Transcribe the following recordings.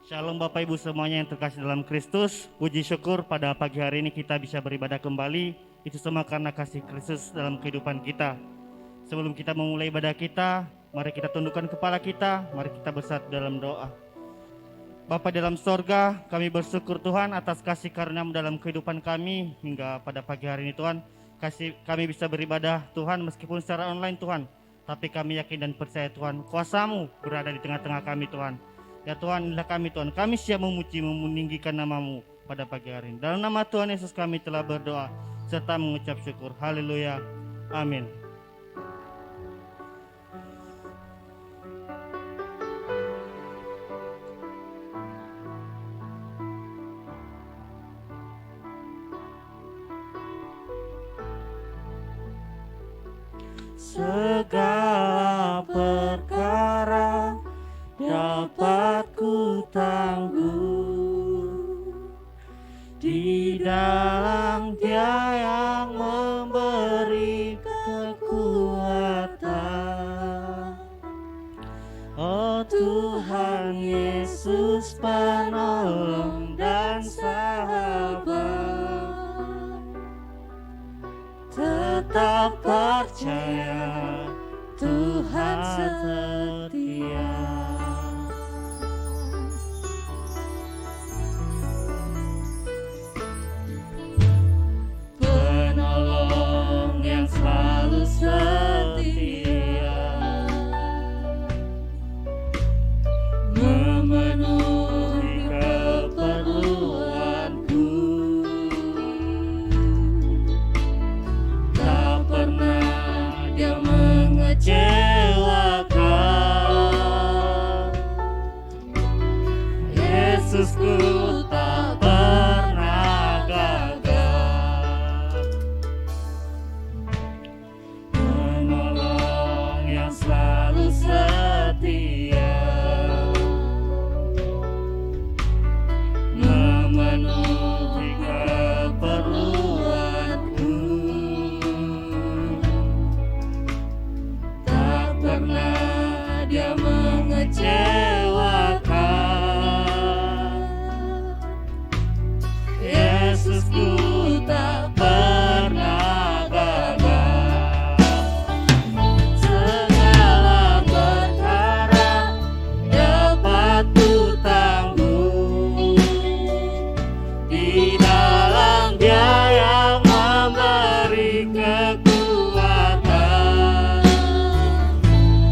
Shalom Bapak Ibu semuanya yang terkasih dalam Kristus. Puji syukur pada pagi hari ini kita bisa beribadah kembali. Itu semua karena kasih Kristus dalam kehidupan kita. Sebelum kita memulai ibadah kita, mari kita tundukkan kepala kita. Mari kita bersatu dalam doa. Bapa dalam sorga, kami bersyukur Tuhan atas kasih karunia-Mu dalam kehidupan kami hingga pada pagi hari ini Tuhan. Kami bisa beribadah Tuhan meskipun secara online Tuhan. Tapi kami yakin dan percaya Tuhan, kuasa-Mu berada di tengah-tengah kami Tuhan. Ya Tuhan, inilah kami Tuhan, kami siap memuji, meninggikan nama-Mu pada pagi hari ini. Dalam nama Tuhan Yesus kami telah berdoa serta mengucap syukur. Haleluya, amin. Segala perkara dapat ku tangguh di dalam Dia yang memberi kekuatan. Oh Tuhan Yesus penolong dan sahabat, tetap percaya Tuhan setia. Penolong yang selalu setia, memenuhi keperluanku. Tak pernah Dia mengecewakan. Yesusku tak pernah gagal. Penolong yang selalu setia, memenuhi keperluanku. Tak pernah Dia mengecewakan. Yesusku tak pernah gagal. Segala perkara dapat ku tangguh di dalam Dia yang memberi kekuatan.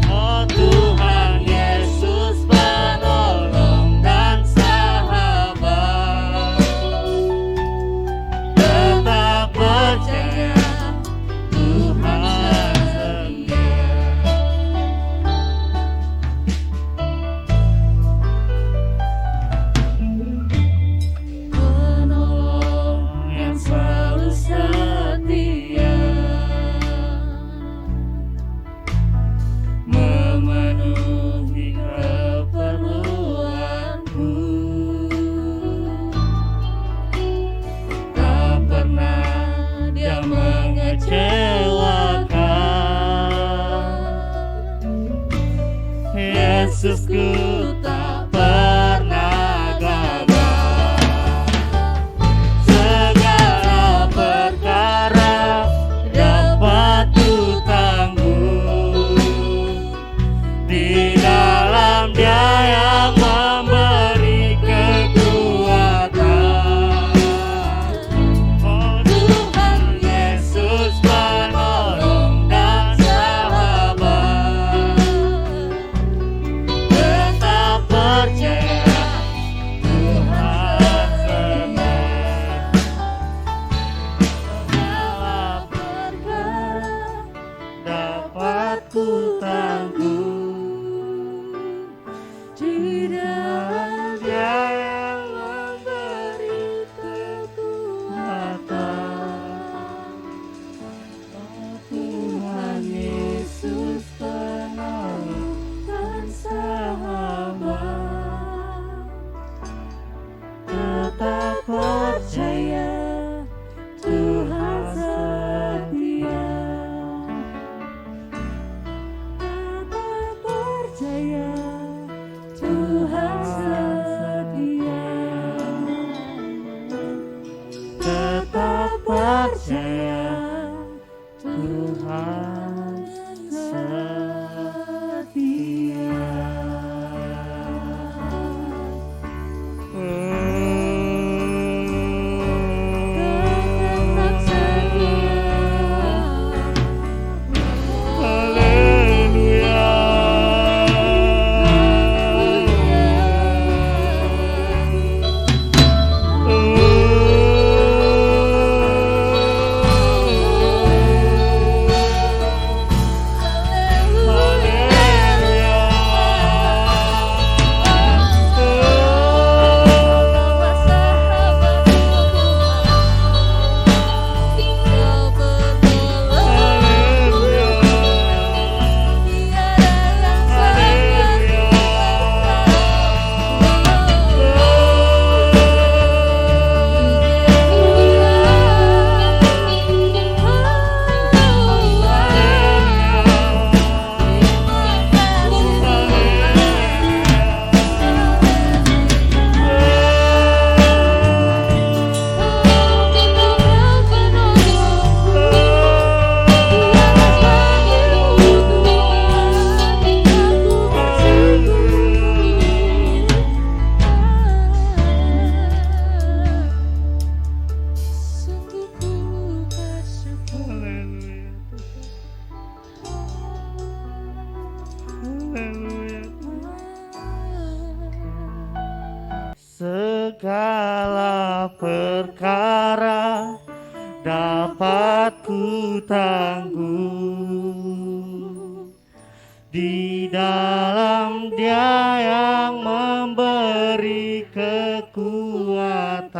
Oh Tuhan Yesus penolong dan sahabat, tetap percaya Tuhan setia. Penolong yang selalu setia, memenuhi keperluanku. Tak pernah Dia mengecewakan. Yesusku tak pernah gagal. Segala perkara dapat ku tangguh di dalam Dia yang memberi kekuatan. Oh Tuhan Yesus penolong dan sahabat, tetap Dia yang memberi kekuatan.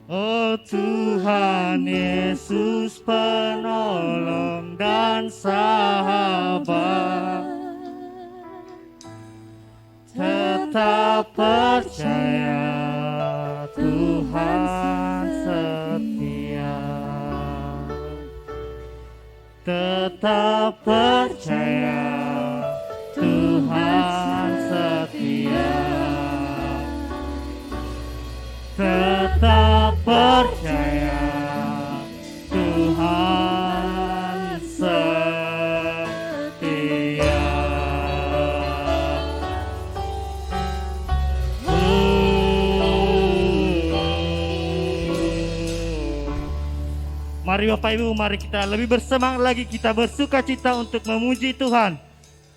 Oh Tuhan Yesus, penolong dan sahabat, tetap percaya Tuhan setia. Tetap percaya Tuhan setia. Tetap percaya Tuhan setia. Mari Bapak Ibu, mari kita lebih bersemangat lagi, kita bersuka cita untuk memuji Tuhan.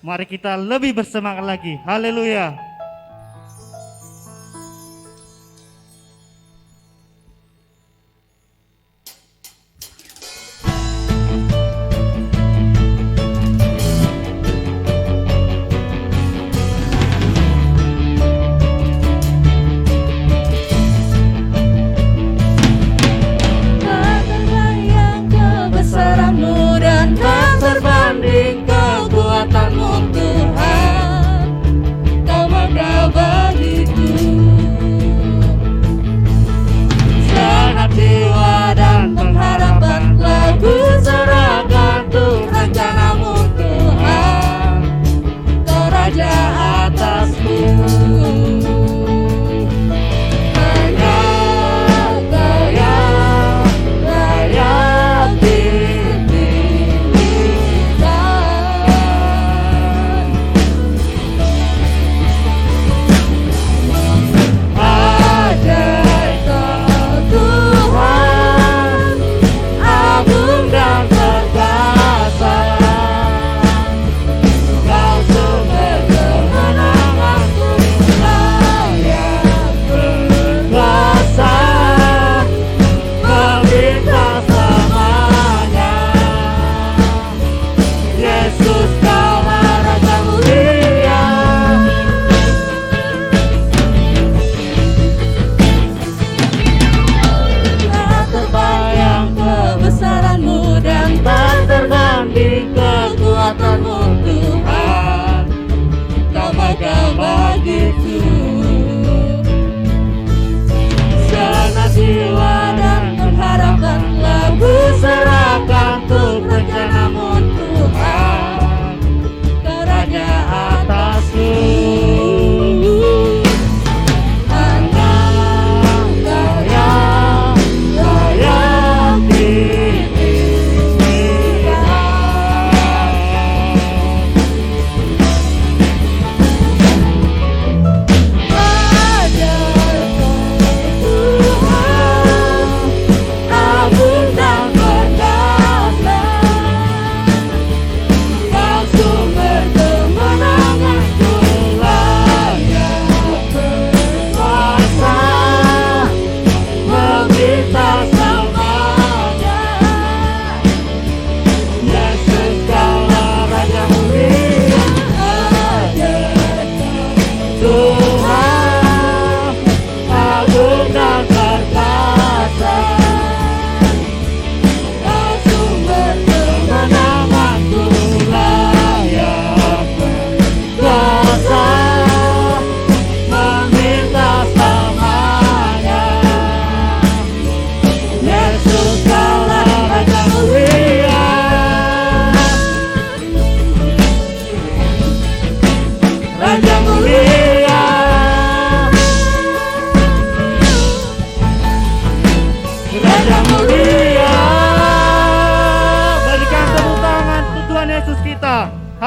Mari kita lebih bersemangat lagi. Haleluya.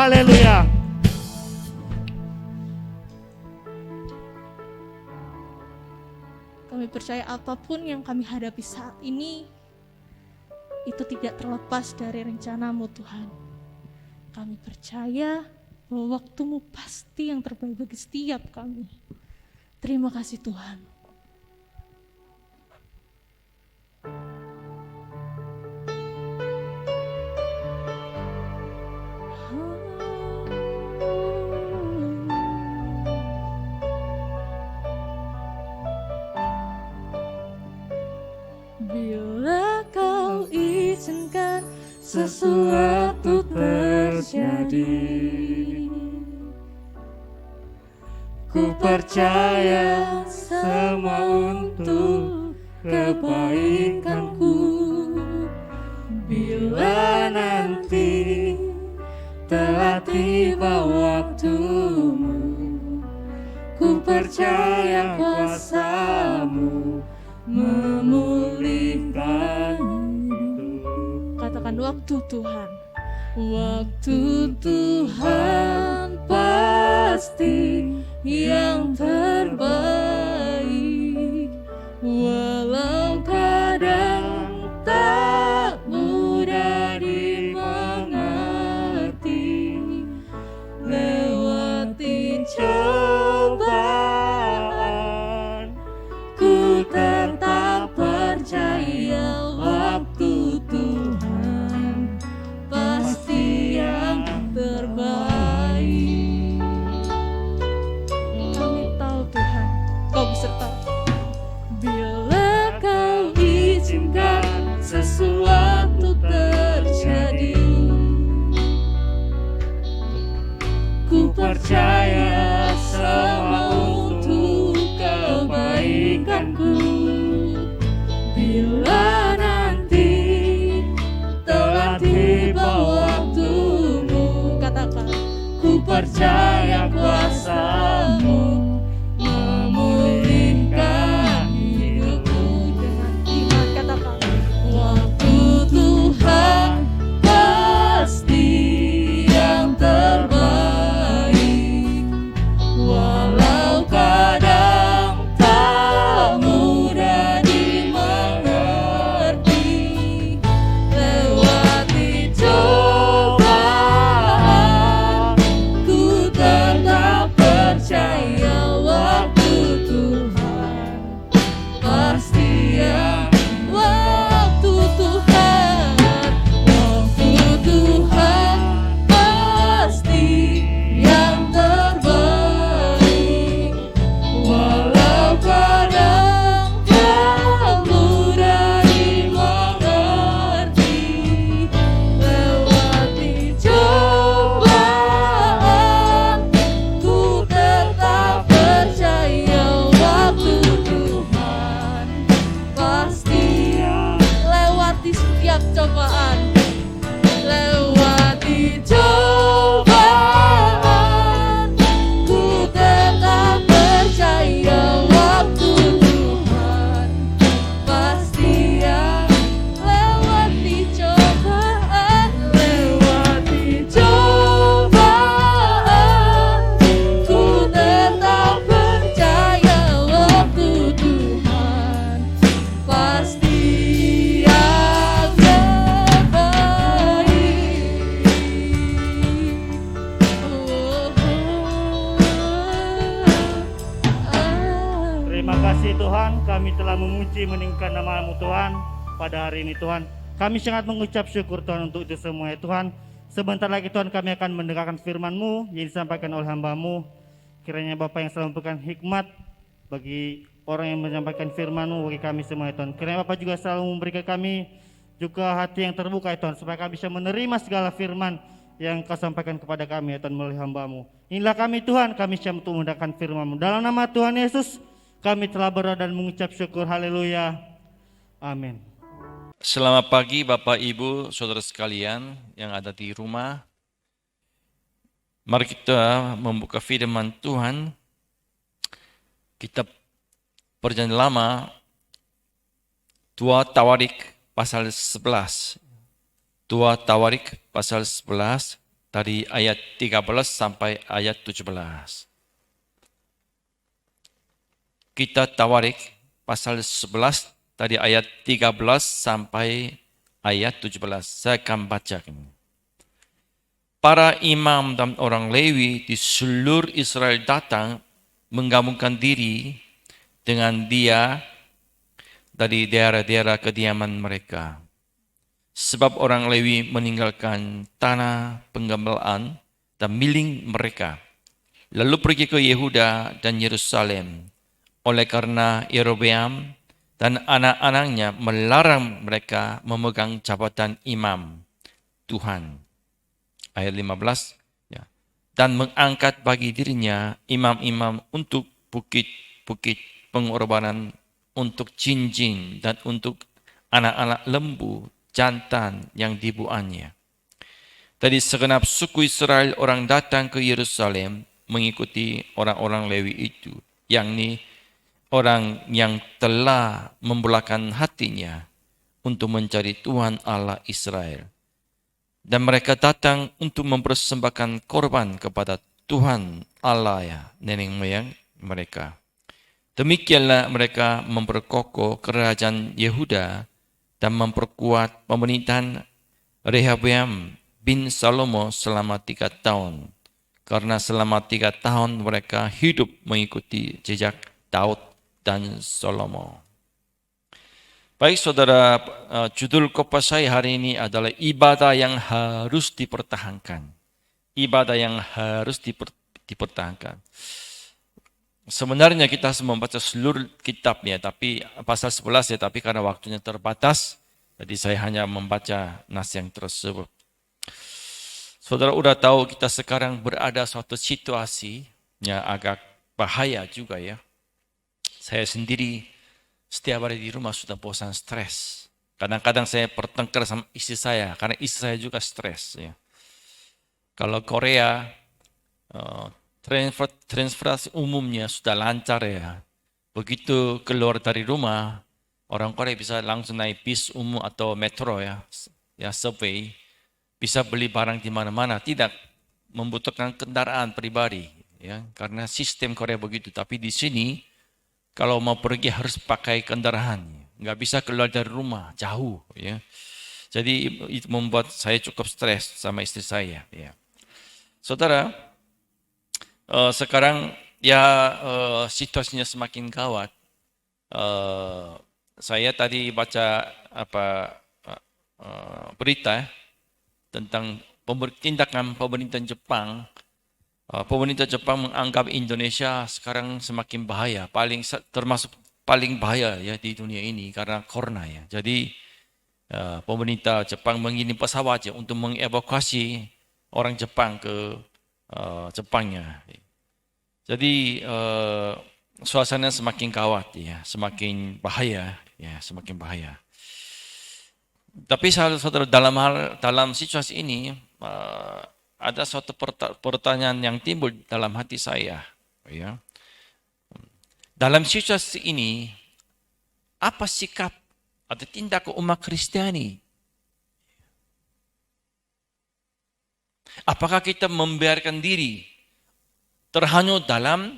Haleluya. Kami percaya apapun yang kami hadapi saat ini itu tidak terlepas dari rencana-Mu Tuhan. Kami percaya bahwa waktu-Mu pasti yang terbaik bagi setiap kami. Terima kasih Tuhan. Ku percaya semua untuk kebaikanku. Bila nanti telah tiba waktumu, ku percaya kuasa-Mu memulihkan hidup. Katakan waktu Tuhan. Waktu Tuhan pasti yang terbaik, walau kadang tak mudah dimengerti. Lewati cobaan, ku tetap percaya waktu Tuhan pasti yang terbaik. Kami tahu Tuhan, Kau beserta. Bila Kau izinkan sesuatu terjadi, ku percaya semua untuk kebaikanku. Bila nanti telah tiba waktumu, katakan, ku percaya kuasa-Mu memulihkan hidupku. Dengan iman katakan, waktu Tuhan pasti yang terbaik, walau kadang tak mudah dimengerti. Lewati cobaan, ku tetap percaya waktu Tuhan pasti yang. Waktu Tuhan, waktu Tuhan pasti yang terbaik, walau kadang tak mudah dimengerti. Lewati cobaan, ku tetap percaya waktu Tuhan pasti yang. Lewati setiap cobaan, lewati cobaan, ku tetap percaya waktu Tuhan pasti yang. Lewati cobaan, lewati cobaan, ku tetap percaya waktu Tuhan pasti yang terbaik. Terima kasih Tuhan, kami telah memuji meninggikan nama-Mu Tuhan pada hari ini Tuhan. Kami sangat mengucap syukur Tuhan untuk itu semua ya Tuhan. Sebentar lagi Tuhan kami akan mendengarkan firman-Mu yang disampaikan oleh hamba-Mu. Kiranya Bapa yang selalu memberikan hikmat bagi orang yang menyampaikan firman-Mu bagi kami semua ya Tuhan. Kiranya Bapa juga selalu memberikan kami juga hati yang terbuka ya Tuhan, supaya kami bisa menerima segala firman yang Kau sampaikan kepada kami ya Tuhan melalui hamba-Mu. Inilah kami Tuhan, kami siap untuk mendengarkan firman-Mu. Dalam nama Tuhan Yesus kami telah berdoa dan mengucap syukur. Haleluya. Amin. Selamat pagi Bapak Ibu Saudara sekalian yang ada di rumah. Mari kita membuka firman Tuhan. Kitab Perjanjian Lama 2 Tawarik pasal 11. 2 Tawarik pasal 11 dari ayat 13 sampai ayat 17. Kita Tawarik pasal 11 dari ayat 13 sampai ayat 17. Saya akan bacakan. Para imam dan orang Lewi di seluruh Israel datang menggabungkan diri dengan dia dari daerah-daerah kediaman mereka. Sebab orang Lewi meninggalkan tanah penggembalaan dan milik mereka, lalu pergi ke Yehuda dan Yerusalem. Oleh karena Yerobeam dan anak-anaknya melarang mereka memegang jabatan imam Tuhan. ayat 15, ya. Dan mengangkat bagi dirinya imam-imam untuk bukit-bukit pengorbanan, untuk cincin dan untuk anak-anak lembu jantan yang dibuangnya. Dari segenap suku Israel orang datang ke Yerusalem mengikuti orang-orang Lewi itu, yakni orang yang telah membulakan hatinya untuk mencari Tuhan Allah Israel. Dan mereka datang untuk mempersembahkan korban kepada Tuhan Allah ya, nenek moyang mereka. Demikianlah mereka memperkokoh kerajaan Yehuda dan memperkuat pemerintahan Rehabeam bin Salomo selama 3 tahun. Karena selama 3 tahun mereka hidup mengikuti jejak Daud dan Salomo. Baik saudara, judul khotbah saya hari ini adalah ibadah yang harus dipertahankan. Ibadah yang harus dipertahankan. Sebenarnya kita harus membaca seluruh kitabnya, tapi pasal 11 ya, tapi karena waktunya terbatas, jadi saya hanya membaca nas yang tersebut. Saudara udah tahu kita sekarang berada suatu situasi yang agak bahaya juga ya. Saya sendiri setiap hari di rumah sudah bosan stres. Kadang-kadang saya bertengkar sama istri saya, karena istri saya juga stres. Ya. Kalau Korea, transportasi umumnya sudah lancar ya. Begitu keluar dari rumah, orang Korea bisa langsung naik bis umum atau metro ya subway. Bisa beli barang di mana-mana, tidak membutuhkan kendaraan pribadi. Ya, karena sistem Korea begitu. Tapi di sini, kalau mau pergi harus pakai kendaraan, nggak bisa keluar dari rumah, jauh. Ya. Jadi itu membuat saya cukup stres sama istri saya. Ya. Saudara, sekarang ya situasinya semakin gawat. Saya tadi baca berita tentang tindakan pemerintah Jepang. Pemerintah Jepang menganggap Indonesia sekarang semakin bahaya, termasuk paling bahaya ya di dunia ini karena corona ya. Jadi pemerintah Jepang mengirim pesawat ya untuk mengevakuasi orang Jepang ke Jepangnya. Jadi suasana semakin gawat ya, semakin bahaya ya, semakin bahaya. Tapi saudara dalam situasi ini ada suatu pertanyaan yang timbul dalam hati saya. Ya. Dalam situasi ini, apa sikap atau tindakan umat Kristiani? Apakah kita membiarkan diri terhanyut dalam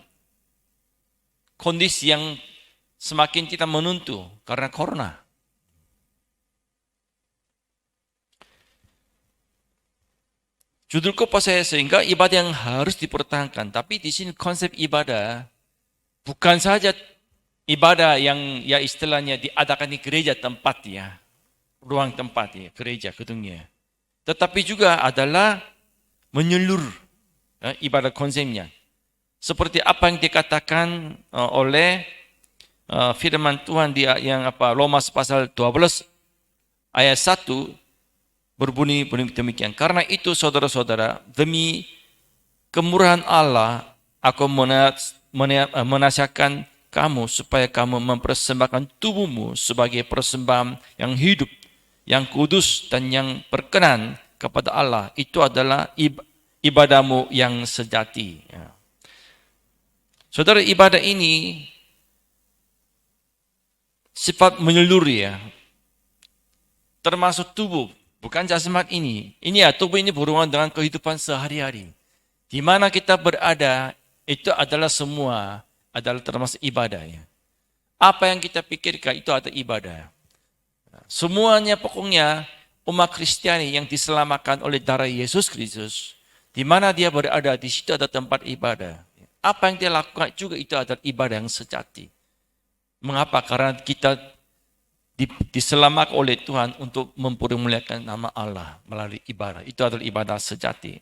kondisi yang semakin kita menuntu karena corona? Judul khotbah saya sehingga ibadah yang harus dipertahankan. Tapi di sini konsep ibadah bukan saja ibadah yang ya istilahnya diadakan di gereja tempat ya, ruang tempat ya, gereja gedungnya. Tetapi juga adalah menyeluruh ibadah konsepnya. Seperti apa yang dikatakan oleh firman Tuhan yang Roma pasal 12 ayat 1 berbunyi demikian. Karena itu saudara-saudara, demi kemurahan Allah, aku menasihatkan kamu supaya kamu mempersembahkan tubuhmu sebagai persembahan yang hidup, yang kudus dan yang berkenan kepada Allah. Itu adalah ibadahmu yang sejati. Ya. Saudara, ibadah ini sifat menyeluruh ya, termasuk tubuh. Bukan jasmani ini. Ini ya, tubuh ini berhubungan dengan kehidupan sehari-hari. Di mana kita berada, itu adalah semua, adalah termasuk ibadah. Ya. Apa yang kita pikirkan, itu adalah ibadah. Semuanya pokoknya umat Kristiani yang diselamatkan oleh darah Yesus Kristus, di mana dia berada, di situ ada tempat ibadah. Apa yang dia lakukan juga itu adalah ibadah yang sejati. Mengapa? Karena kita diselamatkan oleh Tuhan untuk mempermuliakan nama Allah melalui ibadah. Itu adalah ibadah sejati.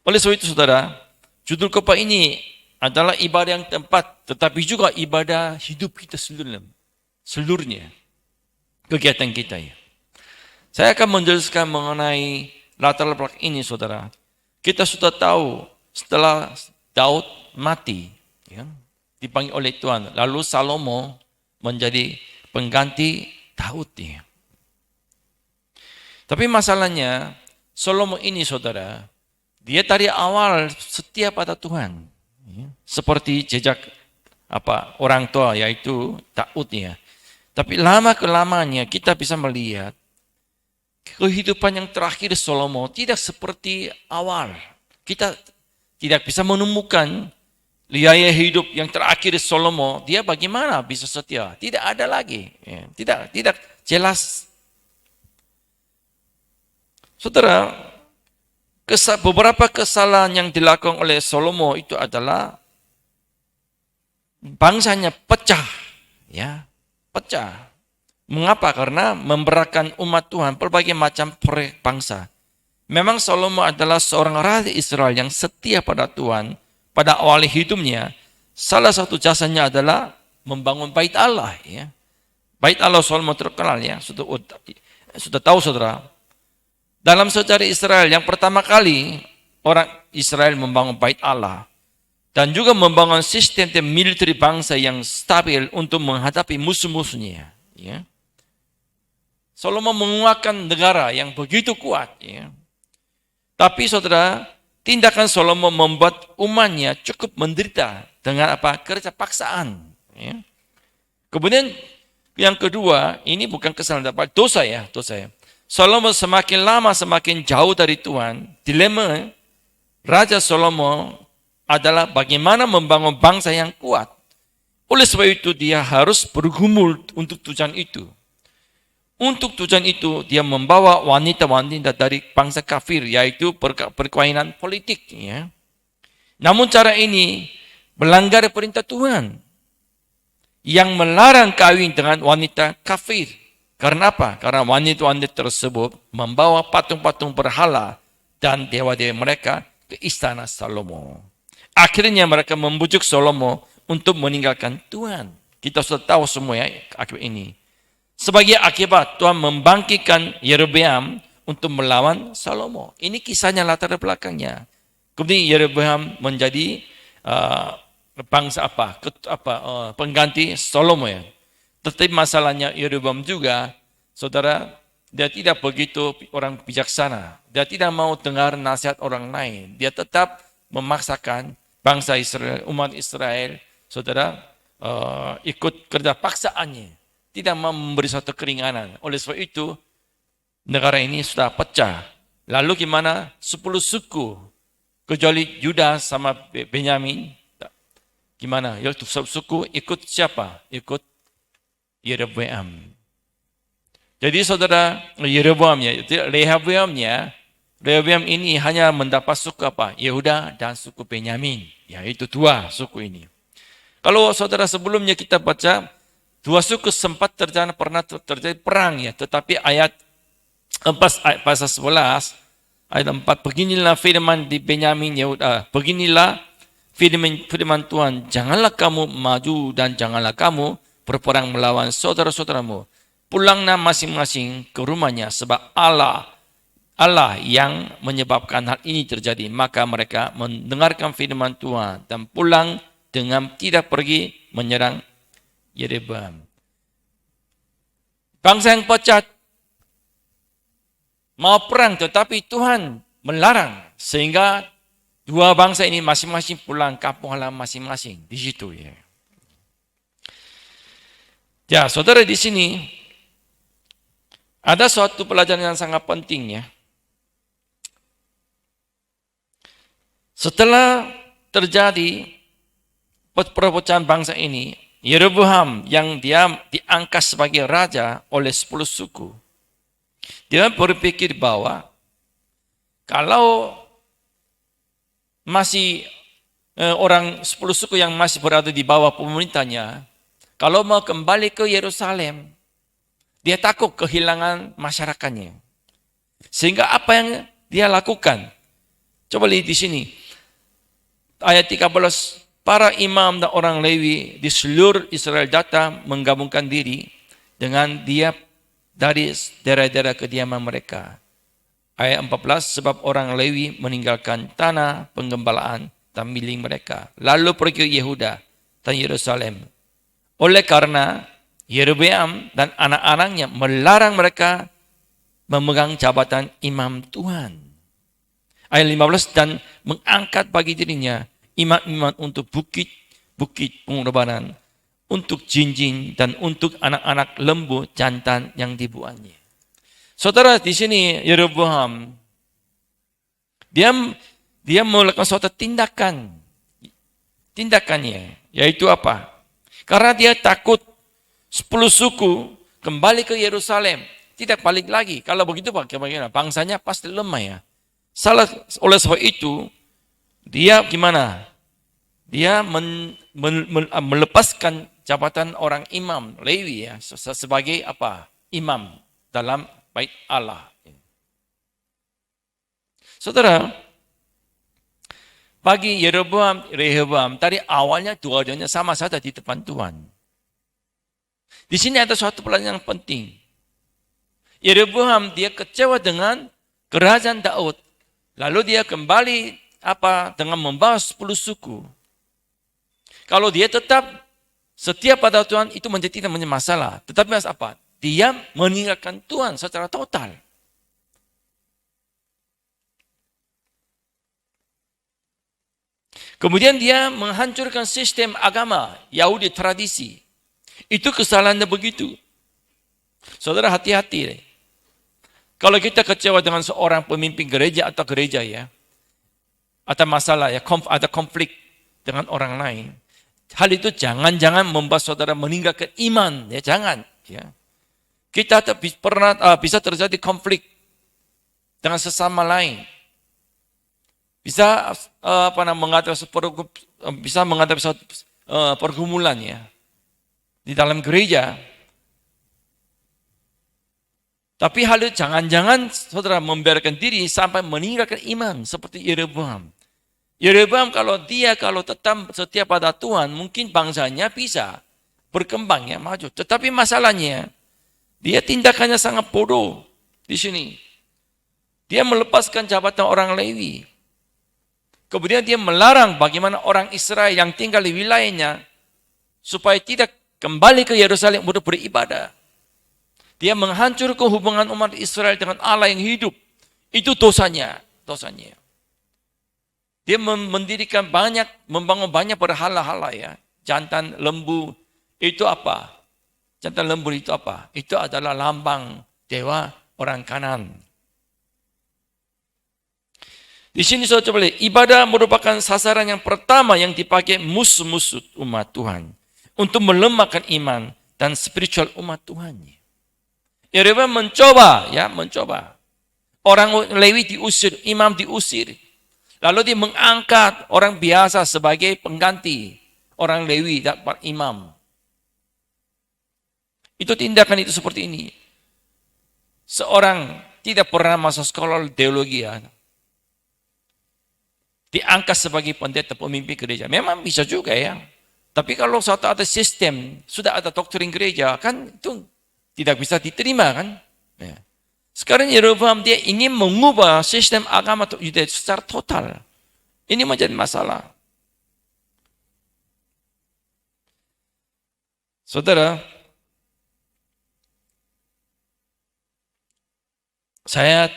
Oleh sebab itu saudara, judul khotbah ini adalah ibadah yang tempat, tetapi juga ibadah hidup kita seluruhnya. Kegiatan kita ya. Saya akan menjelaskan mengenai latar belakang ini, saudara, kita sudah tahu setelah Daud mati, ya, dipanggil oleh Tuhan, lalu Salomo menjadi pengganti Daud. Ya. Tapi masalahnya, Salomo ini, saudara, dia dari awal setia pada Tuhan, ya, seperti jejak orang tua, yaitu Daud. Ya. Tapi lama-kelamanya kita bisa melihat kehidupan yang terakhir Salomo tidak seperti awal. Kita tidak bisa menemukan gaya hidup yang terakhir Salomo, dia bagaimana bisa setia? Tidak ada lagi. Ya. Tidak jelas. Saudara, beberapa kesalahan yang dilakukan oleh Salomo itu adalah bangsanya pecah. Ya. Pecah. Mengapa? Karena memberatkan umat Tuhan berbagai macam proyek bangsa. Memang Salomo adalah seorang raja Israel yang setia pada Tuhan pada awal hidupnya. Salah satu jasanya adalah membangun bait Allah. Ya. Bait Allah Salomo terkenal, ya. Sudah tahu, saudara. Dalam sejarah Israel yang pertama kali orang Israel membangun bait Allah. Dan juga membangun sistem militer bangsa yang stabil untuk menghadapi musuh-musuhnya. Ya. Salomo menguatkan negara yang begitu kuat. Ya. Tapi saudara, tindakan Salomo membuat umatnya cukup menderita dengan kerja paksaan. Ya. Kemudian yang kedua, ini bukan kesalahan, dosa ya. Salomo semakin lama semakin jauh dari Tuhan. Dilema Raja Salomo adalah bagaimana membangun bangsa yang kuat. Oleh sebab itu dia harus bergumul untuk tujuan itu. Untuk tujuan itu dia membawa wanita-wanita dari bangsa kafir, yaitu perkawinan politik. Ya. Namun cara ini melanggar perintah Tuhan yang melarang kawin dengan wanita kafir. Karena apa? Karena wanita-wanita tersebut membawa patung-patung berhala dan dewa-dewa mereka ke istana Salomo. Akhirnya mereka membujuk Salomo untuk meninggalkan Tuhan. Kita sudah tahu semua, ya, akibat ini. Sebagai akibat, Tuhan membangkitkan Yerobeam untuk melawan Salomo. Ini kisahnya latar belakangnya. Kemudian Yerobeam menjadi bangsa pengganti Salomo. Ya. Tetapi masalahnya Yerobeam juga, saudara, dia tidak begitu orang bijaksana. Dia tidak mau dengar nasihat orang lain. Dia tetap memaksakan bangsa Israel, umat Israel, saudara, ikut kerja paksaannya. Tidak mau memberi suatu keringanan. Oleh sebab itu, negara ini sudah pecah. Lalu gimana? 10 suku, kecuali Yuda sama Benyamin. Gimana? Ya, 10 suku ikut siapa? Ikut Yerobeam. Jadi saudara, Rehoboam ini hanya mendapat suku Yehuda dan suku Benyamin. Ya, itu 2 suku ini. Kalau saudara sebelumnya kita baca, 2 suku sempat pernah terjadi perang, ya. Tetapi ayat 4, pasal 11, ayat 4, beginilah firman di Benyamin Yehuda, beginilah firman Tuhan, janganlah kamu maju dan janganlah kamu berperang melawan saudara-saudaramu. Pulanglah masing-masing ke rumahnya, sebab Allah yang menyebabkan hal ini terjadi. Maka mereka mendengarkan firman Tuhan dan pulang dengan tidak pergi menyerang Yerobeam. Bangsa yang pecah mau perang, tetapi Tuhan melarang. Sehingga 2 bangsa ini masing-masing pulang kampung halaman masing-masing. Di situ, ya. Ya, saudara, di sini ada suatu pelajaran yang sangat penting, ya. Setelah terjadi perpecahan bangsa ini, Yeroboam yang dia diangkat sebagai raja oleh 10 suku. Dia berpikir bahwa kalau masih orang 10 suku yang masih berada di bawah pemerintahnya, kalau mau kembali ke Yerusalem, dia takut kehilangan masyarakatnya. Sehingga apa yang dia lakukan? Coba lihat di sini. Ayat 13, para imam dan orang Lewi di seluruh Israel datang menggabungkan diri dengan dia dari daerah-daerah kediaman mereka. Ayat 14, sebab orang Lewi meninggalkan tanah penggembalaan dan milik mereka. Lalu pergi ke Yehuda dan Yerusalem. Oleh karena Yerobeam dan anak-anaknya melarang mereka memegang jabatan imam Tuhan. Ayat 15, dan mengangkat bagi dirinya imam-imam untuk bukit-bukit pengorbanan, untuk jinjing dan untuk anak-anak lembu jantan yang dibuatnya. Saudara, di sini Yeroboam dia melakukan suatu tindakannya, yaitu apa? Karena dia takut 10 suku kembali ke Yerusalem, tidak balik lagi. Kalau begitu bagaimana? Bangsanya pasti lemah ya. Oleh sebab itu, dia gimana? Dia melepaskan jabatan orang imam Lewi ya, sebagai apa? Imam dalam bait Allah. Saudara, bagi Rehoboam, tadi awalnya dua-duanya sama saja di depan Tuhan. Di sini ada suatu pelajaran yang penting. Yeroboam dia kecewa dengan kerajaan Daud. Lalu dia kembali dengan membawa 10 suku. Kalau dia tetap setia pada Tuhan, itu tidak menjadi masalah. Tetapi apa? Dia meninggalkan Tuhan secara total. Kemudian dia menghancurkan sistem agama Yahudi tradisi. Itu kesalahannya begitu. Saudara, hati-hati. Kalau kita kecewa dengan seorang pemimpin gereja atau gereja ya, atau masalah ya, ada konflik dengan orang lain, hal itu jangan membuat saudara meninggalkan iman, ya jangan. Ya. Kita pernah bisa terjadi konflik dengan sesama lain. Bisa menghadapi suatu pergumulan ya di dalam gereja. Tapi hal itu jangan saudara membiarkan diri sampai meninggalkan iman seperti Yeroboam. Yeroboam kalau tetap setia pada Tuhan, mungkin bangsanya bisa berkembang ya, maju. Tetapi masalahnya dia tindakannya sangat bodoh di sini. Dia melepaskan jabatan orang Lewi. Kemudian dia melarang bagaimana orang Israel yang tinggal di wilayahnya supaya tidak kembali ke Yerusalem untuk beribadah. Dia menghancurkan hubungan umat Israel dengan Allah yang hidup. Itu dosanya. Dia membangun banyak berhala-hala ya. Jantan lembu itu apa? Jantan lembu itu apa? Itu adalah lambang dewa orang Kanan. Di sini saudara coba lihat, ibadah merupakan sasaran yang pertama yang dipakai musuh-musuh umat Tuhan untuk melemahkan iman dan spiritual umat Tuhan. Yeroboam mencoba. Orang Lewi diusir, imam diusir. Lalu dia mengangkat orang biasa sebagai pengganti orang Lewi dan imam. Itu tindakan itu seperti ini. Seorang tidak pernah masuk sekolah teologi ya, diangkat sebagai pendeta pemimpin gereja. Memang bisa juga ya. Tapi kalau suatu ada sistem, sudah ada doktrin gereja, kan itu tidak bisa diterima kan. Ya. Sekarang Yeroboam dia ingin mengubah sistem agama Yudea secara total. Ini menjadi masalah. Saudara, saya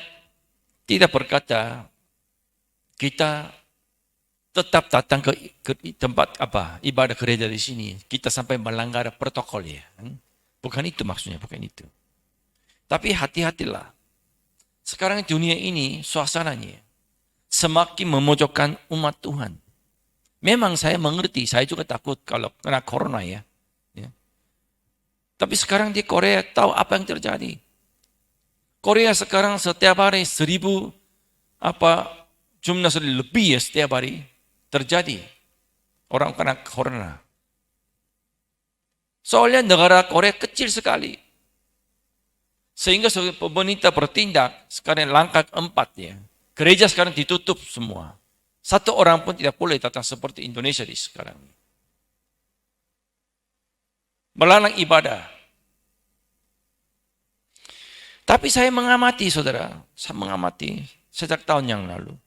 tidak berkata kita tetap datang ke tempat ibadah gereja di sini, kita sampai melanggar protokol ya. Bukan itu maksudnya, bukan itu. Tapi hati-hatilah. Sekarang dunia ini suasananya semakin memojokkan umat Tuhan. Memang saya mengerti, saya juga takut kalau kena corona ya. Tapi sekarang di Korea tahu apa yang terjadi. Korea sekarang setiap hari 1.000 jumlah lebih ya setiap hari terjadi orang kena corona. Soalnya negara Korea kecil sekali. Sehingga pemerintah bertindak sekarang langkah 4 ya. Gereja sekarang ditutup semua. Satu orang pun tidak boleh datang seperti Indonesia di sekarang. Melarang ibadah. Tapi saya mengamati, saudara, saya mengamati sejak tahun yang lalu.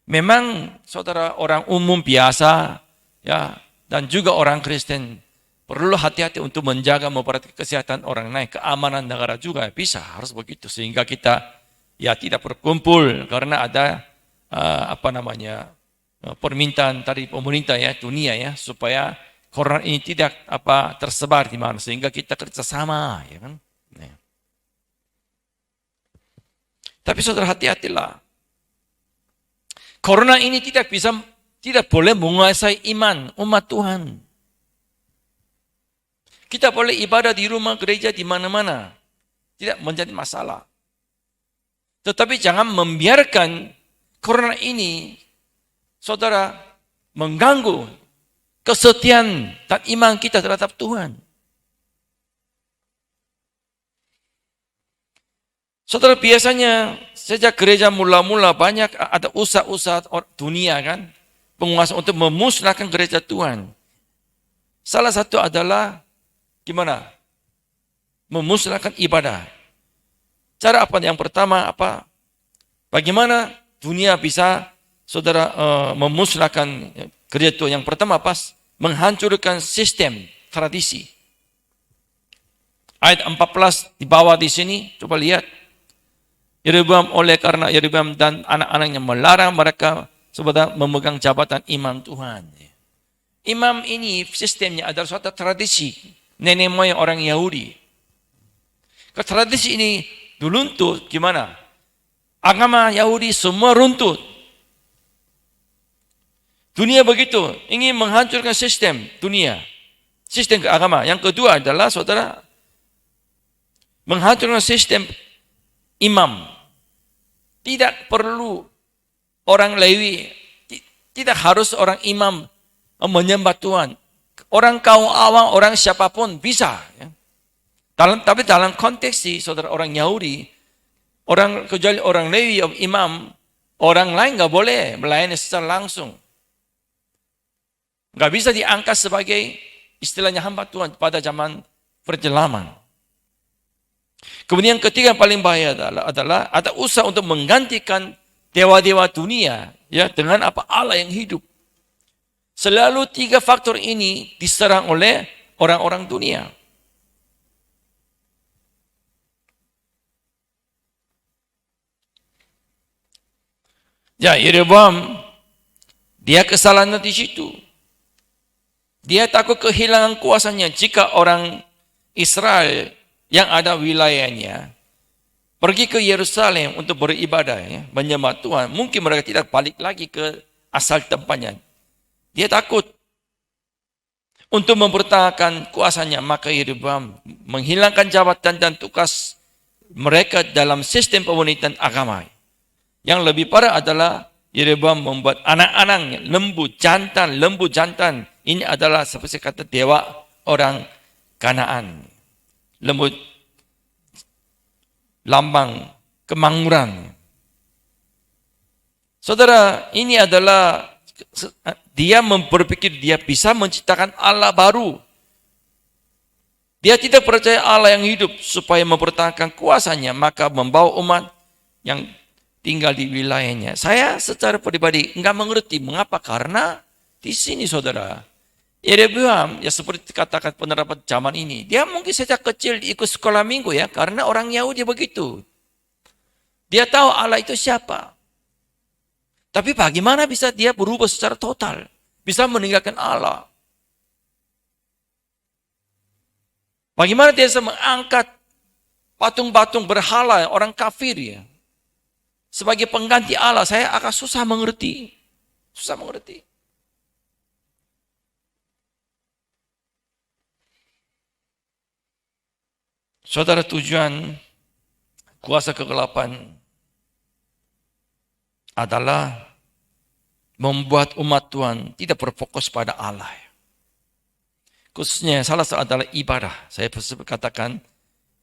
Memang, saudara, orang umum biasa, ya, dan juga orang Kristen perlu hati-hati untuk menjaga, memperhatikan kesehatan orang lain, keamanan negara juga bisa harus begitu, sehingga kita ya tidak berkumpul karena ada permintaan dari pemerintah ya dunia ya supaya corona ini tidak tersebar di mana, sehingga kita kerjasama, ya kan. Ya. Tapi saudara, hati-hatilah. Corona ini tidak boleh menguasai iman umat Tuhan. Kita boleh ibadah di rumah, gereja, di mana-mana. Tidak menjadi masalah. Tetapi jangan membiarkan corona ini, saudara, mengganggu kesetiaan dan iman kita terhadap Tuhan. Saudara, biasanya sejak gereja mula-mula banyak ada usaha-usaha dunia kan, penguasa untuk memusnahkan gereja Tuhan. Salah satu adalah gimana? Memusnahkan ibadah. Cara apa? Yang pertama apa? Bagaimana dunia bisa, saudara, memusnahkan gereja Tuhan? Yang pertama apa? Menghancurkan sistem tradisi. Ayat 14 di bawah di sini, coba lihat. Yeroboam oleh karena Yeroboam dan anak-anaknya melarang mereka saudara memegang jabatan imam Tuhan. Imam ini sistemnya adalah suatu tradisi nenek moyang orang Yahudi. Ke tradisi ini runtuh gimana? Agama Yahudi semua runtuh. Dunia begitu, ingin menghancurkan sistem dunia, sistem agama. Yang kedua adalah saudara, menghancurkan sistem imam. Tidak perlu orang Lewi, tidak harus orang imam menyembah Tuhan. Orang kaum awam, orang siapapun bisa. Ya. Tapi dalam konteks saudara orang Yahudi, kecuali orang Lewi, imam, orang lain nggak boleh melayani secara langsung. Nggak bisa diangkat sebagai istilahnya hamba Tuhan pada zaman perjalanan. Kemudian yang ketiga yang paling bahaya adalah ada usaha untuk menggantikan dewa-dewa dunia ya dengan Allah yang hidup. Selalu tiga faktor ini diserang oleh orang-orang dunia. Ya, Yeroboam dia kesalahannya di situ. Dia takut kehilangan kuasanya jika orang Israel yang ada wilayahnya pergi ke Yerusalem untuk beribadah, ya, menyembah Tuhan. Mungkin mereka tidak balik lagi ke asal tempatnya. Dia takut untuk mempertahankan kuasanya, maka Yeroboam menghilangkan jabatan dan tugas mereka dalam sistem pemerintahan agama. Yang lebih parah adalah Yeroboam membuat anak-anaknya lembu jantan. Ini adalah seperti kata dewa orang Kanaan. Lembu lambang kemakmuran. Saudara, ini adalah dia berpikir dia bisa menciptakan Allah baru. Dia tidak percaya Allah yang hidup supaya mempertahankan kuasanya, maka membawa umat yang tinggal di wilayahnya. Saya secara pribadi enggak mengerti mengapa, karena di sini saudara, Yeroboam ya seperti katakan penerapan zaman ini, dia mungkin sejak kecil ikut sekolah minggu ya, karena orang Yahudi begitu. Dia tahu Allah itu siapa. Tapi bagaimana bisa dia berubah secara total? Bisa meninggalkan Allah. Bagaimana dia bisa mengangkat patung-patung berhala orang kafir ya sebagai pengganti Allah? Saya agak susah mengerti. Saudara, tujuan kuasa kegelapan adalah membuat umat Tuhan tidak berfokus pada Allah. Khususnya salah satu adalah ibadah. Saya katakan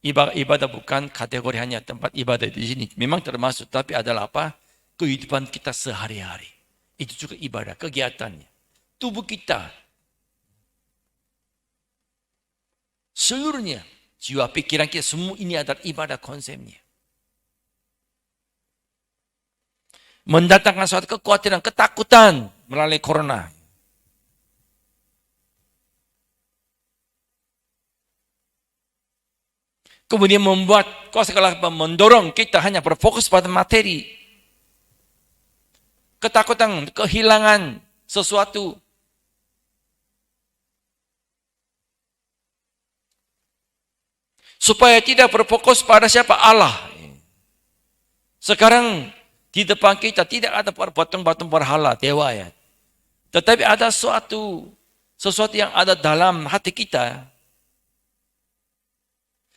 ibadah bukan kategori hanya tempat ibadah di sini. Memang termasuk, tapi adalah apa? Kehidupan kita sehari-hari. Itu juga ibadah, kegiatannya. Tubuh kita. Seluruhnya. Jiwa pikiran kita semua ini adalah ibadah konsepnya. mendatangkan suatu kekhawatiran, ketakutan melalui corona. Kemudian membuat kuasa kegelapan mendorong kita hanya berfokus pada materi. Ketakutan, kehilangan sesuatu. Supaya tidak berfokus pada siapa? Allah. Sekarang di depan kita tidak ada patung-patung berhala, dewa ya. Tetapi ada sesuatu yang ada dalam hati kita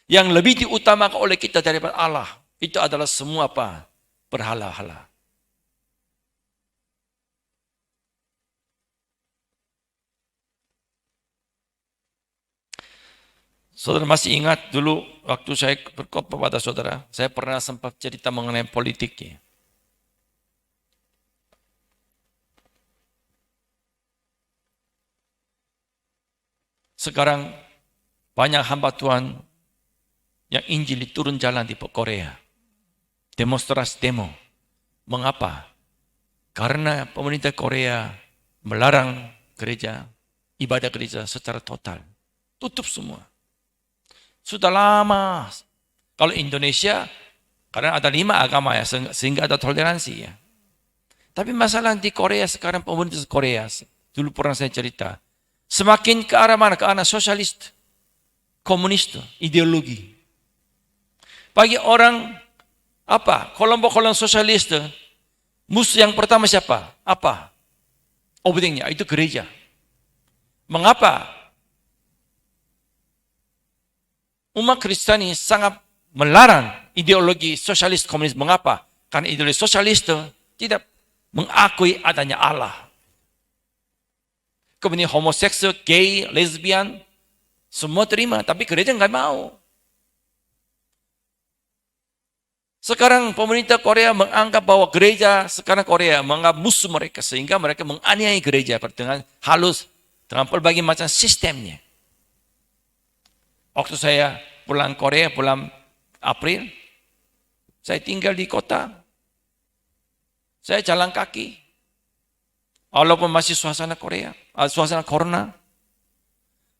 yang lebih diutamakan oleh kita daripada Allah. Itu adalah semua apa? Berhala-hala. Saudara masih ingat dulu waktu saya berkhotbah pada saudara, saya pernah sempat cerita mengenai politiknya. Sekarang banyak hamba Tuhan yang Injil turun jalan di Korea. Demonstrasi demo. Mengapa? Karena pemerintah Korea melarang gereja, ibadah gereja secara total. Tutup semua. Sudah lama. Kalau Indonesia, karena ada 5 agama ya, sehingga ada toleransi ya. Tapi masalah di Korea sekarang, pemerintah Korea, dulu pernah saya cerita, semakin ke arah mana? Ke arah sosialis, komunis, ideologi. Bagi orang apa? Kelompok-kelompok sosialis, musuh yang pertama siapa? Apa? Objeknya itu gereja. Mengapa? Umat Kristiani sangat melarang ideologi sosialis komunis. Mengapa? Karena ideologi sosialis itu tidak mengakui adanya Allah. Kemudian homoseksual, gay, lesbian, semua terima, tapi gereja nggak mau. Sekarang pemerintah Korea menganggap bahwa gereja, sekarang Korea menganggap musuh mereka, sehingga mereka menganiaya gereja dengan halus, dengan berbagai macam sistemnya. Waktu saya pulang Korea, bulan April, saya tinggal di kota, saya jalan kaki, walaupun masih suasana Korea, suasana corona.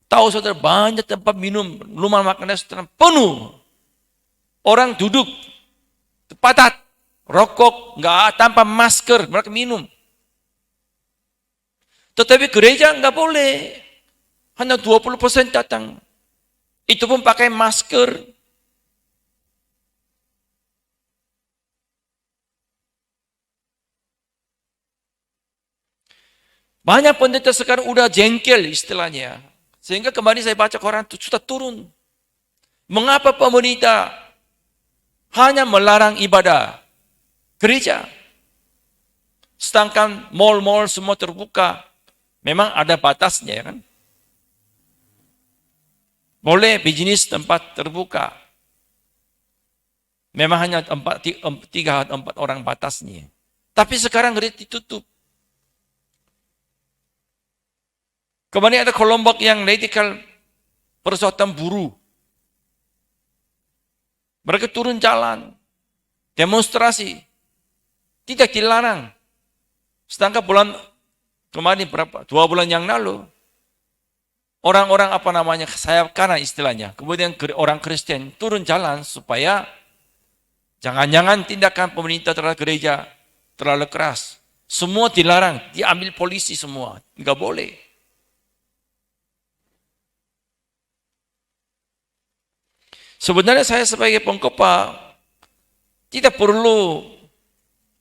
Tahu saudara, banyak tempat minum, rumah makan restoran penuh. Orang duduk, padat, rokok, nggak tanpa masker, mereka minum. Tetapi gereja nggak boleh, hanya 20% datang. Itu pun pakai masker. Banyak pendeta sekarang udah jengkel istilahnya. Sehingga kemarin saya baca koran itu sudah turun. Mengapa pemerintah hanya melarang ibadah gereja? Sedangkan mal-mal semua terbuka. Memang ada batasnya ya kan. Boleh bisnis tempat terbuka. Memang hanya 3-4 orang batasnya. Tapi sekarang gereja ditutup. Kemarin ada kelompok yang radikal persatuan buruh. Mereka turun jalan, demonstrasi, tidak dilarang. Sedangkan kemarin 2 bulan yang lalu, orang-orang sayap kanan istilahnya, kemudian orang Kristen turun jalan supaya jangan-jangan tindakan pemerintah terhadap gereja terlalu keras. Semua dilarang, diambil polisi semua, nggak boleh. Sebenarnya saya sebagai pengkhotbah tidak perlu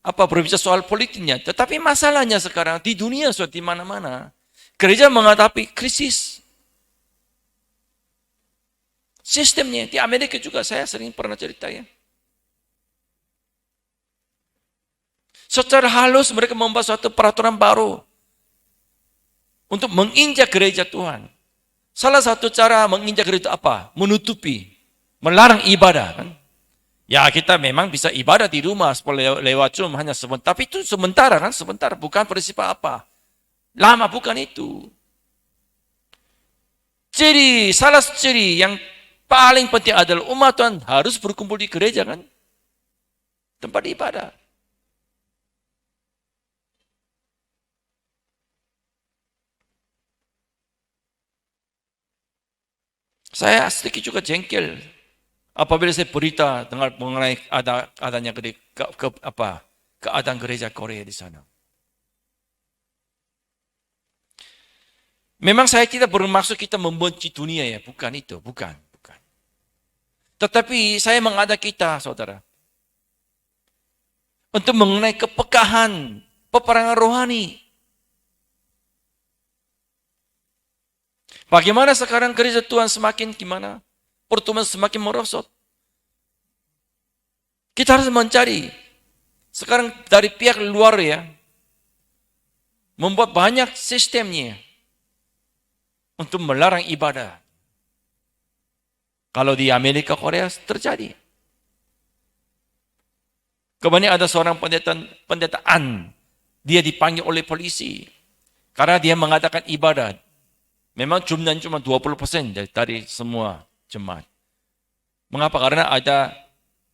berbicara soal politiknya, tetapi masalahnya sekarang di dunia sudah di mana-mana gereja menghadapi krisis. Sistemnya di Amerika juga saya sering pernah cerita ya. Secara halus mereka membuat suatu peraturan baru untuk menginjak gereja Tuhan. Salah satu cara menginjak gereja apa? Menutupi, melarang ibadah kan. Ya kita memang bisa ibadah di rumah lewat Zoom hanya sebentar, tapi itu sementara kan, sebentar, bukan prinsip apa. Lama bukan itu. Jadi salah satu ciri yang paling penting adalah umat Tuhan harus berkumpul di gereja kan. Tempat ibadah. Saya sedikit juga jengkel apabila saya berita dengar mengenai adanya keadaan gereja Korea di sana. Memang saya tidak bermaksud kita membenci dunia ya, bukan itu, bukan. Tetapi saya mengajak kita, saudara, untuk mengenai kepekaan, peperangan rohani. Bagaimana sekarang gereja Tuhan semakin gimana? Pertumbuhan semakin merosot. Kita harus mencari. Sekarang dari pihak luar ya, membuat banyak sistemnya untuk melarang ibadah. Kalau di Amerika, Korea terjadi. Kemudian ada seorang pendetaan. Dia dipanggil oleh polisi. Karena dia mengadakan ibadat. Memang jumlahnya cuma 20% dari semua jemaat. Mengapa? Karena ada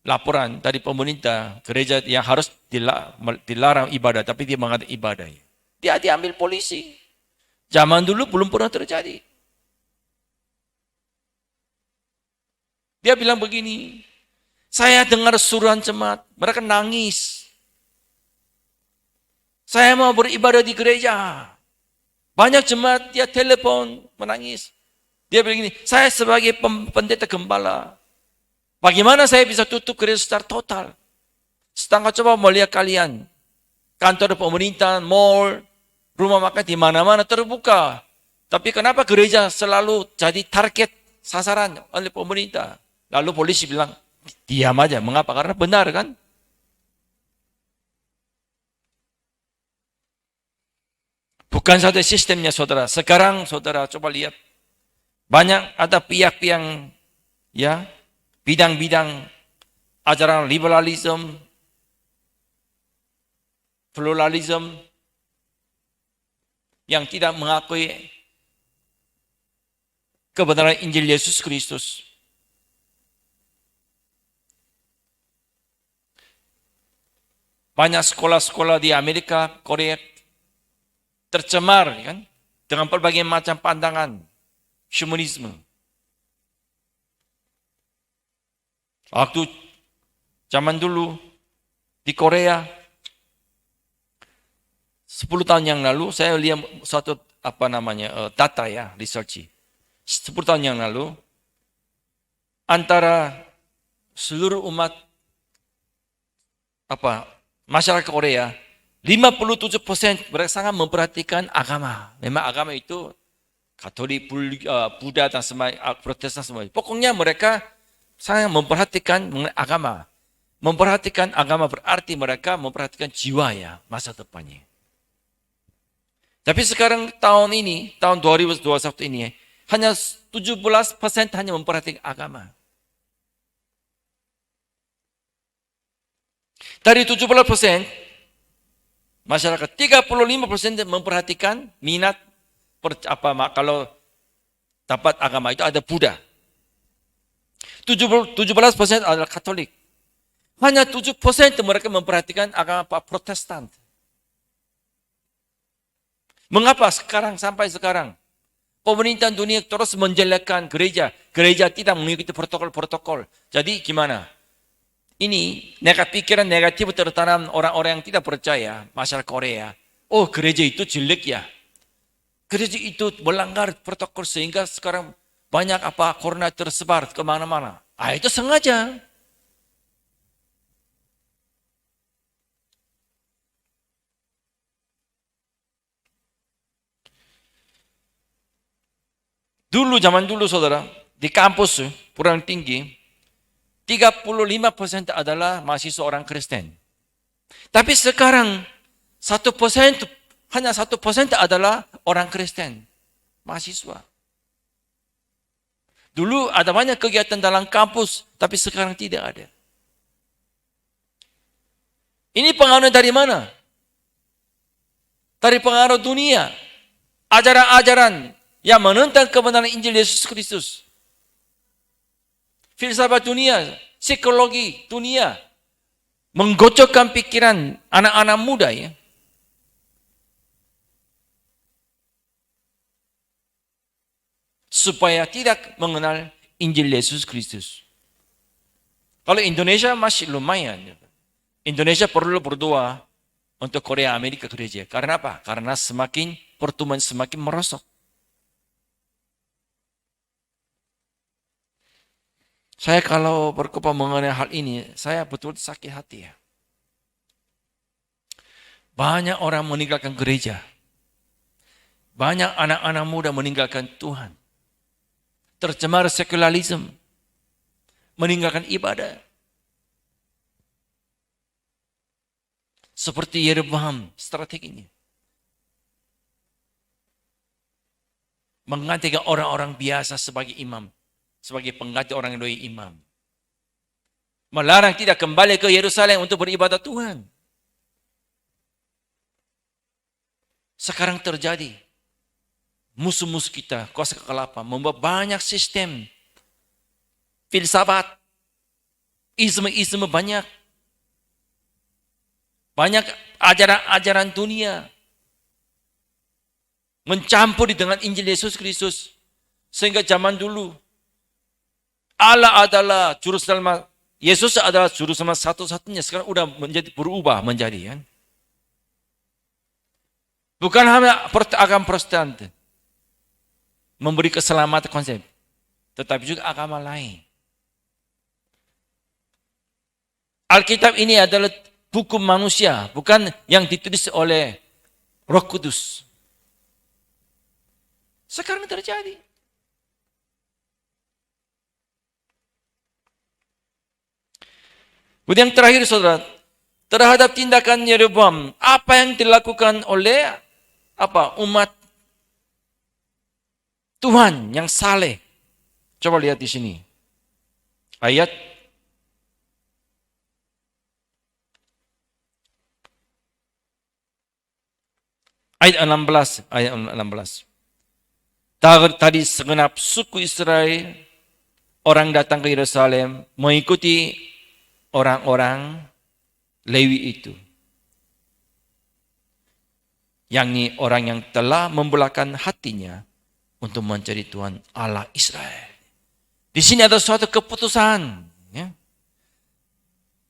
laporan dari pemerintah gereja yang harus dilarang ibadah. Tapi dia mengadakan ibadah. Dia diambil polisi. Zaman dulu belum pernah terjadi. Dia bilang begini, saya dengar suruhan jemaat, mereka nangis. Saya mau beribadah di gereja. Banyak jemaat dia telepon, menangis. Dia bilang gini, saya sebagai pendeta gembala, bagaimana saya bisa tutup gereja secara total? Sedangkan coba melihat kalian, kantor pemerintahan, mall, rumah makan di mana-mana terbuka. Tapi kenapa gereja selalu jadi target sasaran oleh pemerintah? Lalu polisi bilang, diam aja. Mengapa? Karena benar kan? Bukan saja sistemnya saudara. Sekarang saudara coba lihat. Banyak ada pihak-pihak ya, bidang-bidang ajaran liberalisme, pluralisme yang tidak mengakui kebenaran Injil Yesus Kristus. Banyak sekolah-sekolah di Amerika, Korea tercemar kan dengan berbagai macam pandangan humanisme. Waktu zaman dulu di Korea 10 tahun yang lalu saya lihat suatu data ya, research. 10 tahun yang lalu antara seluruh umat masyarakat Korea, 57% mereka sangat memperhatikan agama. Memang agama itu Katolik, Buddha, dan semua, Protestan semua. Pokoknya mereka sangat memperhatikan mengenai agama. Memperhatikan agama berarti mereka memperhatikan jiwa ya, masa depannya. Tapi sekarang tahun 2021 ini, hanya 17% hanya memperhatikan agama. Dari 17%, masyarakat 35% memperhatikan minat kalau dapat agama itu ada Buddha. 17% adalah Katolik. Hanya 7% mereka memperhatikan agama Protestan. Mengapa sampai sekarang pemerintahan dunia terus menjelekkan gereja? Gereja tidak mengikuti protokol-protokol. Jadi gimana? Ini pikiran negatif tertanam orang-orang yang tidak percaya, masyarakat Korea. Oh, gereja itu jelek ya. Gereja itu melanggar protokol sehingga sekarang banyak corona tersebar kemana-mana. Itu sengaja. Zaman dulu saudara, di kampus perguruan tinggi, 35% adalah mahasiswa orang Kristen. Tapi sekarang 1%, hanya 1% adalah orang Kristen, mahasiswa. Dulu ada banyak kegiatan dalam kampus, tapi sekarang tidak ada. Ini pengaruh dari mana? Dari pengaruh dunia. Ajaran-ajaran yang menentang kebenaran Injil Yesus Kristus. Filsafat dunia, psikologi dunia, menggocokkan pikiran anak-anak muda ya. Supaya tidak mengenal Injil Yesus Kristus. Kalau Indonesia masih lumayan. Indonesia perlu berdoa untuk Korea Amerika gereja. Karena apa? Karena semakin pertumbuhan semakin merosot. Saya kalau berkumpul mengenai hal ini, saya betul sakit hati ya. Banyak orang meninggalkan gereja. Banyak anak-anak muda meninggalkan Tuhan. Tercemar sekularisme. Meninggalkan ibadah. Seperti Yeroboam strateginya. Menggantikan orang-orang biasa sebagai imam. Sebagai pengganti orang yang doi imam. Melarang tidak kembali ke Yerusalem untuk beribadat Tuhan. Sekarang terjadi. Musuh-musuh kita, kuasa kegelapan, membuat banyak sistem. Filsafat. Isme-isme banyak. Banyak ajaran-ajaran dunia. Mencampur dengan Injil Yesus Kristus. Sehingga zaman dulu. Allah adalah juru selamat. Yesus adalah juru selamat satu-satunya. Sekarang udah berubah menjadi. Kan? Bukan hanya agama Protestan. Memberi keselamatan konsep. Tetapi juga agama lain. Alkitab ini adalah buku manusia. Bukan yang ditulis oleh Roh Kudus. Sekarang terjadi. Kemudian yang terakhir saudara, terhadap tindakan Yeroboam, apa yang dilakukan oleh umat Tuhan yang saleh. Coba lihat di sini. Ayat ayat 16. Tadi segenap suku Israel orang datang ke Yerusalem mengikuti orang-orang Lewi itu. Yang ini orang yang telah membelahkan hatinya untuk mencari Tuhan Allah Israel. Di sini ada suatu keputusan. Ya.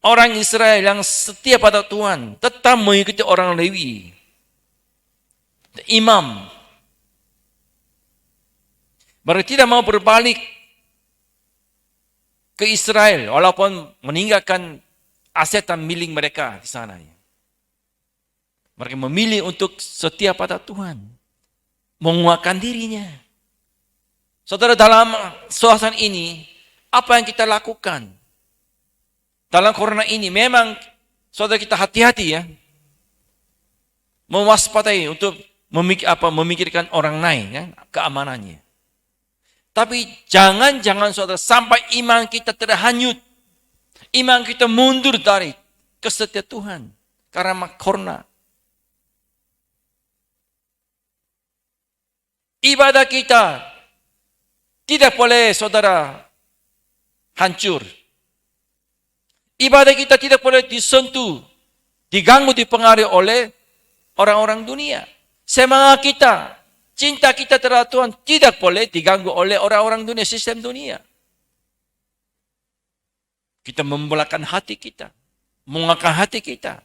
Orang Israel yang setia pada Tuhan tetap mengikuti orang Lewi. Imam. Mereka tidak mau berbalik ke Israel, walaupun meninggalkan aset dan milik mereka di sana. Mereka memilih untuk setia pada Tuhan. Menguatkan dirinya. Saudara, dalam suasana ini, apa yang kita lakukan? Dalam corona ini, memang saudara kita hati-hati ya. Mewaspadai untuk memikirkan orang lain, ya, keamanannya. Tapi jangan saudara sampai iman kita terhanyut. Iman kita mundur dari kesetiaan Tuhan. Karena corona. Ibadah kita tidak boleh saudara hancur. Ibadah kita tidak boleh disentuh, diganggu, dipengaruhi oleh orang-orang dunia. Semangat kita, cinta kita terhadap Tuhan tidak boleh diganggu oleh orang-orang dunia, sistem dunia. Kita membelahkan hati kita, mengangkat hati kita,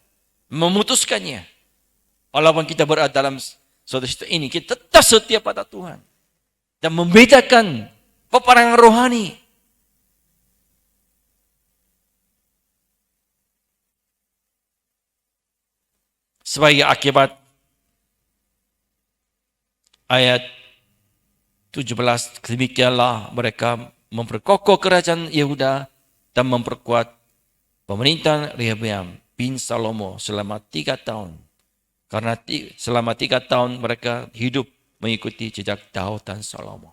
memutuskannya. Walaupun kita berada dalam suatu situasi ini, kita tetap setia pada Tuhan. Dan membedakan peperangan rohani. Sebagai akibat ayat 17, demikianlah mereka memperkokoh kerajaan Yehuda dan memperkuat pemerintahan Rehoboam bin Salomo selama 3 tahun. Karena selama 3 tahun mereka hidup mengikuti jejak Daud dan Salomo.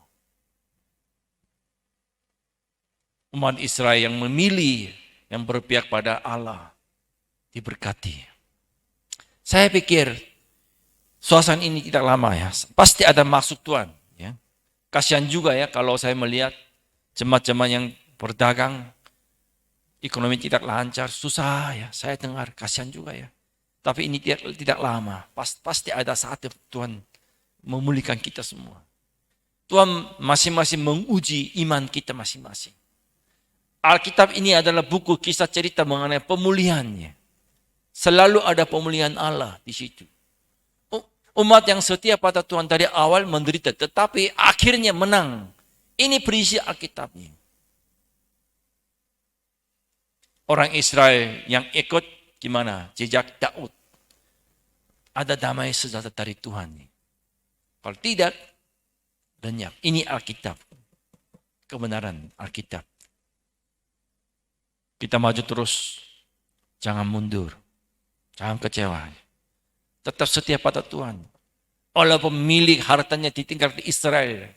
Umat Israel yang memilih, yang berpihak pada Allah, diberkati. Saya pikir suasana ini tidak lama ya. Pasti ada maksud Tuhan. Ya. Kasihan juga ya kalau saya melihat jemaat-jemaat yang berdagang, ekonomi tidak lancar, susah ya. Saya dengar, kasihan juga ya. Tapi ini tidak lama. Pasti ada saat Tuhan memulihkan kita semua. Tuhan masing-masing menguji iman kita masing-masing. Alkitab ini adalah buku kisah cerita mengenai pemulihannya. Selalu ada pemulihan Allah di situ. Umat yang setia pada Tuhan dari awal menderita, tetapi akhirnya menang. Ini berisi Alkitabnya. Orang Israel yang ikut gimana? Jejak Daud. Ada damai sejahtera dari Tuhan. Kalau tidak, lenyap. Ini Alkitab. Kebenaran Alkitab. Kita maju terus. Jangan mundur. Jangan kecewa. Tetap setia pada Tuhan. Walaupun milik hartanya ditinggal di Israel.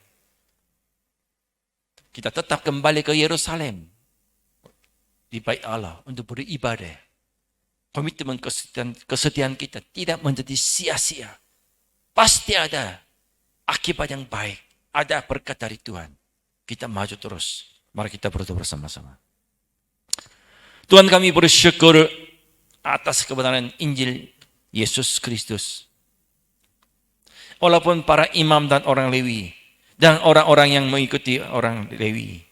Kita tetap kembali ke Yerusalem. Di bait Allah untuk beribadah. Komitmen kesetiaan kita tidak menjadi sia-sia. Pasti ada akibat yang baik. Ada berkat dari Tuhan. Kita maju terus. Mari kita berdoa bersama-sama. Tuhan, kami bersyukur atas kebenaran Injil Yesus Kristus. Walaupun para imam dan orang Lewi dan orang-orang yang mengikuti orang Lewi,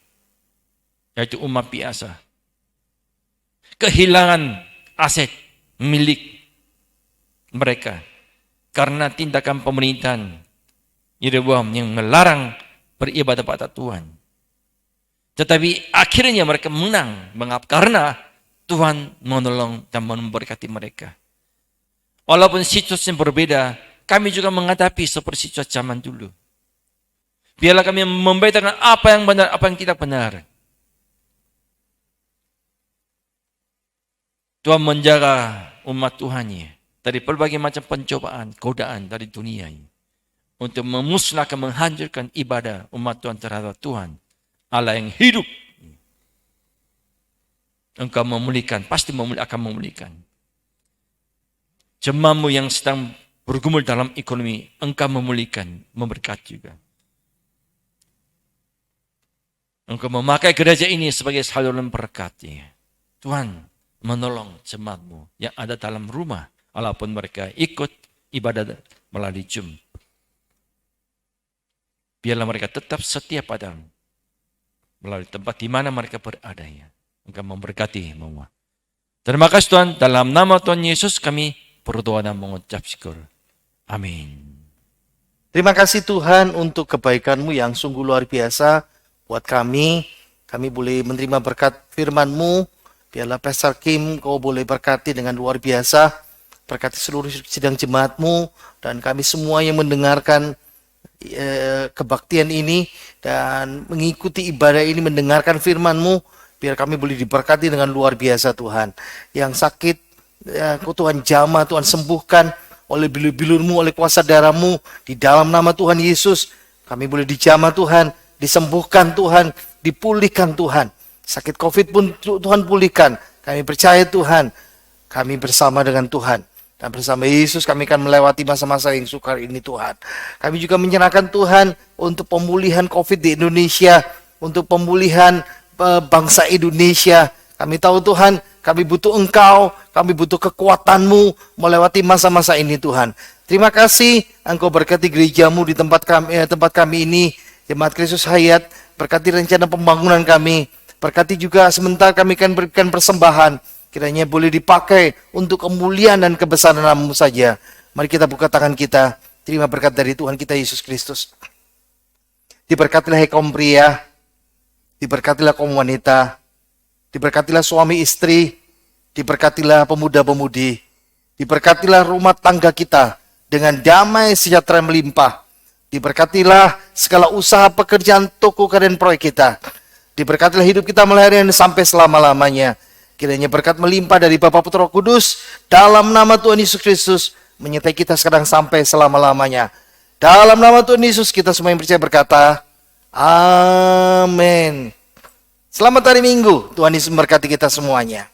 yaitu umat biasa, kehilangan aset milik mereka karena tindakan pemerintahan Yeroboam yang melarang beribadah pada Tuhan. Tetapi akhirnya mereka menang. Mengapa? Karena Tuhan menolong dan memberkati mereka. Walaupun situasi yang berbeda, kami juga menghadapi seperti situasi zaman dulu. Biarlah kami membedakan apa yang benar, apa yang tidak benar. Tuhan menjaga umat Tuhannya dari berbagai macam pencobaan, godaan dari dunia ini. Untuk memusnahkan, menghancurkan ibadah umat Tuhan terhadap Tuhan. Allah yang hidup. Engkau memulihkan, pasti akan memulihkan. Jemaatmu yang sedang bergumul dalam ekonomi, engkau memulihkan, memberkati juga. Engkau memakai gereja ini sebagai saluran berkat. Tuhan menolong jemaatmu yang ada dalam rumah, walaupun mereka ikut ibadah melalui Zoom. Biarlah mereka tetap setia padamu melalui tempat di mana mereka berada. Engkau memberkati semua. Terima kasih Tuhan, dalam nama Tuhan Yesus kami berdoa dan mengucap syukur. Amin. Terima kasih Tuhan untuk kebaikan-Mu yang sungguh luar biasa buat kami. Kami boleh menerima berkat firman-Mu. Biarlah Pastor Kim, Kau boleh berkati dengan luar biasa. Berkati seluruh sidang jemaat-Mu. Dan kami semua yang mendengarkan kebaktian ini dan mengikuti ibadah ini, mendengarkan firman-Mu. Biar kami boleh diberkati dengan luar biasa Tuhan. Yang sakit, Kau Tuhan jamah, Tuhan sembuhkan oleh bilur-bilur-Mu, oleh kuasa darah-Mu. Di dalam nama Tuhan Yesus, kami boleh dijamah Tuhan, disembuhkan Tuhan, dipulihkan Tuhan. Sakit COVID pun Tuhan pulihkan. Kami percaya Tuhan, kami bersama dengan Tuhan. Dan bersama Yesus kami akan melewati masa-masa yang sukar ini Tuhan. Kami juga menyerahkan Tuhan untuk pemulihan COVID di Indonesia, untuk pemulihan bangsa Indonesia. Kami tahu Tuhan, kami butuh Engkau, kami butuh kekuatan-Mu melewati masa-masa ini Tuhan. Terima kasih Engkau berkati gereja-Mu di tempat kami ini, Jemaat Kristus Hayat, berkati rencana pembangunan kami, berkati juga sebentar kami akan berikan persembahan, kiranya boleh dipakai untuk kemuliaan dan kebesaran nama-Mu saja. Mari kita buka tangan kita, terima berkat dari Tuhan kita Yesus Kristus. Diberkatilah hai kaum pria, diberkatilah kaum wanita, diberkatilah suami istri, diberkatilah pemuda-pemudi, diberkatilah rumah tangga kita dengan damai sejahtera yang melimpah, diberkatilah segala usaha pekerjaan toko dan proyek kita, diberkatilah hidup kita melahirkan sampai selama-lamanya. Kiranya berkat melimpah dari Bapa Putra Roh Kudus dalam nama Tuhan Yesus Kristus menyertai kita sekarang sampai selama-lamanya. Dalam nama Tuhan Yesus kita semua yang percaya berkata, amin. Selamat hari Minggu, Tuhan Yesus memberkati kita semuanya.